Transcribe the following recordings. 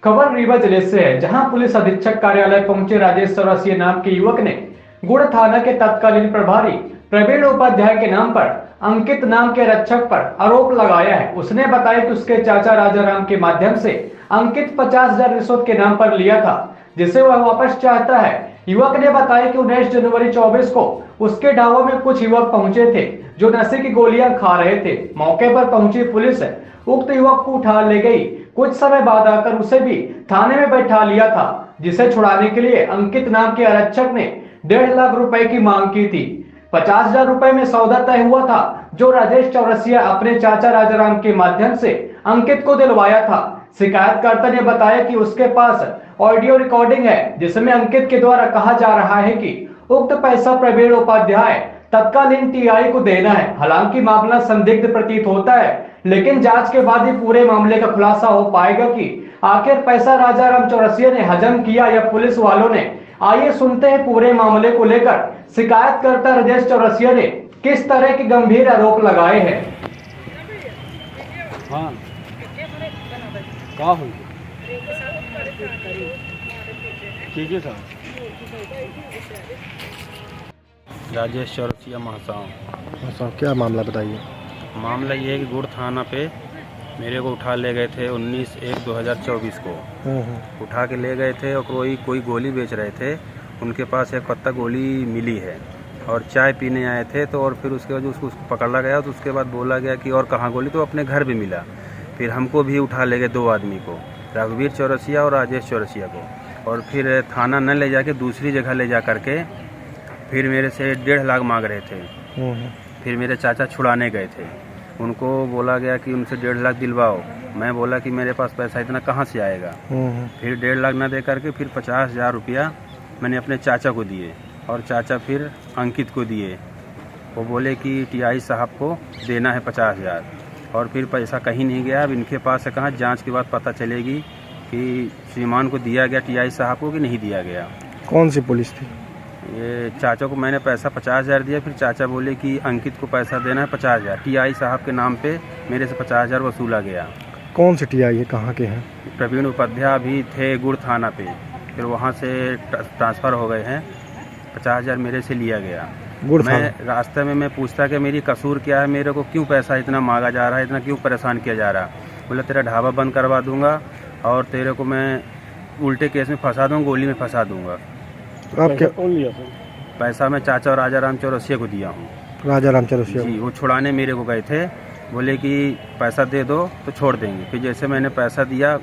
खबर रीवा जिले से है, जहां पुलिस अधीक्षक कार्यालय पहुंचे राजेश चौरसिया नाम के युवक ने गुड़ थाना के तत्कालीन प्रभारी प्रवीण उपाध्याय के नाम पर अंकित नाम के रक्षक पर आरोप लगाया है। उसने बताया कि उसके चाचा राजाराम के माध्यम से अंकित 50,000 रिश्वत के नाम पर लिया था, जिसे वह वापस चाहता है। युवक ने बताया कि 19 जनवरी 24 को उसके ढाबे में कुछ युवक पहुंचे थे जो नशे की गोलियां खा रहे थे। मौके पर पहुंची पुलिस उक्त युवक को उठा ले गई। कुछ समय बाद आकर उसे भी थाने में बैठा लिया था, जिसे छुड़ाने के लिए अंकित नाम के आरक्षक ने 1.5 लाख रुपए की मांग की थी। 50,000 रुपए में सौदा तय हुआ था, जो राजेश चौरसिया अपने चाचा राजाराम के माध्यम से अंकित को दिलवाया था। शिकायतकर्ता ने बताया कि उसके पास ऑडियो रिकॉर्डिंग है, जिसमें अंकित के द्वारा कहा जा रहा है कि उक्त पैसा प्रवीण उपाध्याय तत्कालीन टीआई को देना है। हालांकि मामला संदिग्ध प्रतीत होता है, लेकिन जांच के बाद ही पूरे मामले का खुलासा हो पाएगा कि आखिर पैसा राजाराम चौरसिया ने हजम किया या पुलिस वालों ने। आइए सुनते हैं पूरे मामले को लेकर शिकायतकर्ता राजेश चौरसिया ने किस तरह के गंभीर आरोप लगाए हैं। हाँ हुई ठीक है साहब। राजेश चौरसिया महासाव। साहब क्या मामला बताइए। मामला ये है कि गुड़ थाना पे मेरे को उठा ले गए थे 19/1/2024 को उठा के ले गए थे और कोई गोली बेच रहे थे। उनके पास एक पत्ता गोली मिली है और चाय पीने आए थे, तो और फिर उसके बाद उसको पकड़ा गया। तो उसके बाद बोला गया कि और कहाँ गोली, तो अपने घर भी मिला। फिर हमको भी उठा ले गए, 2 आदमी को, रघुवीर चौरसिया और राजेश चौरसिया को, और फिर थाना न ले जाके दूसरी जगह ले जा करके फिर मेरे से 1.5 लाख मांग रहे थे। फिर मेरे चाचा छुड़ाने गए थे, उनको बोला गया कि उनसे 1.5 लाख दिलवाओ। मैं बोला कि मेरे पास पैसा इतना कहाँ से आएगा। फिर 1.5 लाख न दे करके फिर 50,000 रुपया मैंने अपने चाचा को दिए और चाचा फिर अंकित को दिए। वो बोले कि टीआई साहब को देना है 50,000 और फिर पैसा कहीं नहीं गया। अब इनके पास है कहाँ, जांच के बाद पता चलेगी कि श्रीमान को दिया गया टीआई साहब को कि नहीं दिया गया। कौन सी पुलिस थी? ये चाचा को मैंने पैसा 50,000 दिया, फिर चाचा बोले कि अंकित को पैसा देना है 50,000। टीआई साहब के नाम पे मेरे से 50,000 वसूला गया। कौन से टीआई है, कहाँ के हैं? प्रवीण उपाध्याय अभी थे गुड़ थाना पे, फिर वहाँ से ट्रांसफ़र हो गए हैं। 50,000 मेरे से लिया गया। मैं रास्ते में मैं पूछता कि मेरी कसूर क्या है, मेरे को क्यों पैसा इतना मांगा जा रहा है, इतना क्यों परेशान किया जा रहा है। बोला तेरा ढाबा बंद करवा दूंगा और तेरे को मैं उल्टे केस में फंसा दूँगा, गोली में फंसा दूंगा। आप क्या कौन लिया था? पैसा मैं चाचा राजाराम चौरसिया को दिया हूँ। राजाराम चौरसिया जी, वो छुड़ाने मेरे को गए थे, बोले कि पैसा दे दो तो छोड़ देंगे। फिर जैसे मैंने पैसा दिया,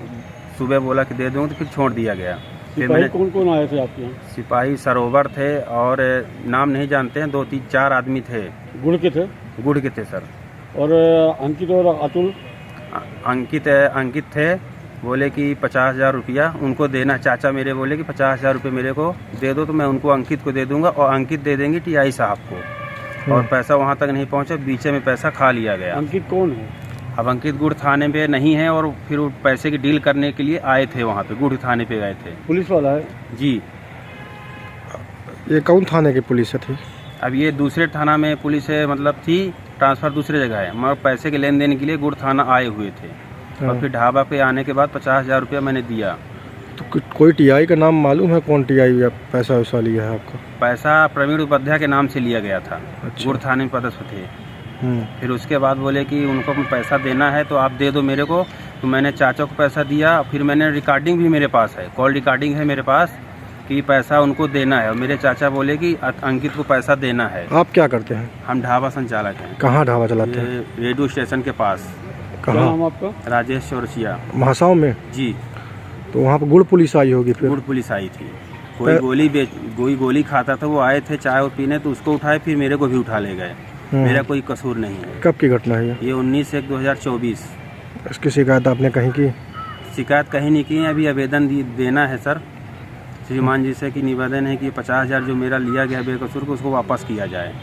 सुबह बोला कि दे दूँगा, तो फिर छोड़ दिया गया। फिर मैंने कौन आए थे आपके यहाँ? सिपाही सरोवर थे और नाम नहीं जानते हैं, 2-3-4 आदमी थे। गुड़ के थे? गुड़ के थे सर। और अंकित और अतुल? अंकित थे, बोले कि 50,000 रुपया उनको देना। चाचा मेरे बोले कि 50,000 रुपये मेरे को दे दो तो मैं उनको अंकित को दे दूंगा और अंकित दे देंगे टीआई साहब को। और पैसा वहाँ तक नहीं पहुँचा, बीच में पैसा खा लिया गया। अंकित कौन है? अब अंकित गुड़ थाने पे नहीं है और फिर वो पैसे की डील करने के लिए आए थे, वहाँ पे गुड़ थाने पे गए थे। पुलिस वाला है? जी। ये कौन थाने की पुलिस थी? अब ये दूसरे थाना में पुलिस है, मतलब थी, ट्रांसफ़र दूसरे जगह है, मगर पैसे के लेन देन के लिए गुड़ थाना आए हुए थे। और फिर ढाबा पे आने के बाद 50,000 रुपया मैंने दिया। तो कोई टीआई का नाम मालूम है, कौन टीआई या पैसा वैसा लिया है आपका? पैसा प्रवीण उपाध्याय के नाम से लिया गया था। अच्छा। गुड़ थाने में पदस्थ थे। फिर उसके बाद बोले कि उनको पैसा देना है तो आप दे दो मेरे को। तो मैंने चाचा को पैसा दिया। फिर मैंने रिकॉर्डिंग भी मेरे पास है, कॉल रिकॉर्डिंग है मेरे पास कि पैसा उनको देना है। और मेरे चाचा बोले कि अंकित को पैसा देना है। आप क्या करते हैं? हम ढाबा संचालक हैं। कहाँ ढाबा चलाते हैं? रेडियो स्टेशन के पास। क्या नाम आपका? राजेश चौरसिया। महासाव में? जी। तो वहाँ पर गुड़ पुलिस आई होगी? फिर गुड़ पुलिस आई थी। कोई गोली खाता था, वो आए थे चाय पीने, तो उसको उठाए, फिर मेरे को भी उठा ले गए। मेरा कोई कसूर नहीं है। कब की घटना है ये 19/1/2024। इसकी शिकायत आपने कहीं की? शिकायत कहीं नहीं की है, अभी आवेदन देना है सर श्रीमान जी से कि निवेदन है कि 50,000 जो मेरा लिया गया बेकसूर को, उसको वापस किया जाए।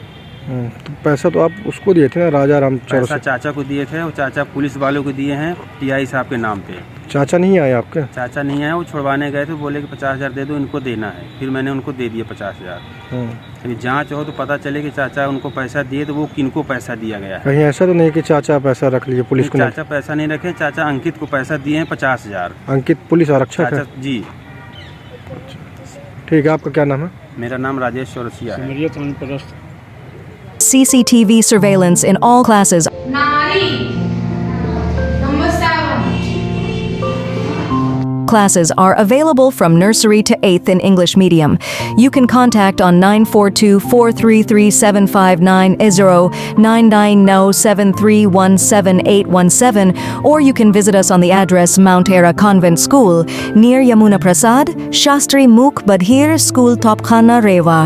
तो पैसा तो आप उसको दिए थे ना, राजा राम पैसा चौरसिया? चाचा को दिए थे, वो चाचा पुलिस वालों को दिए हैं टीआई साहब के नाम पे। चाचा नहीं आए आपके? चाचा नहीं आए, वो छुड़वाने गए थे, बोले कि 50,000 दे दो, इनको देना है। फिर मैंने उनको दे दिया 50,000। अभी जांच हो तो पता चले कि चाचा उनको पैसा दिए तो वो किनको पैसा दिया गया है। कहीं ऐसा तो नहीं कि चाचा पैसा रख लिए पुलिस को? चाचा पैसा नहीं रखे, चाचा अंकित को पैसा दिए हैं 50,000। अंकित पुलिस आरक्षक है? चाचा जी। ठीक है, आपका क्या नाम है? मेरा नाम राजेश चौरसिया है। सिमरिया थाने पदस्थ। CCTV surveillance in all classes. Nari. Number 7. Classes are available from nursery to 8th in English medium. You can contact on 942-433-7590, 9997317817, or you can visit us on the address Mount Hera Convent School near Yamuna Prasad, Shastri Mukh Badhir School, Topkhana, Rewa.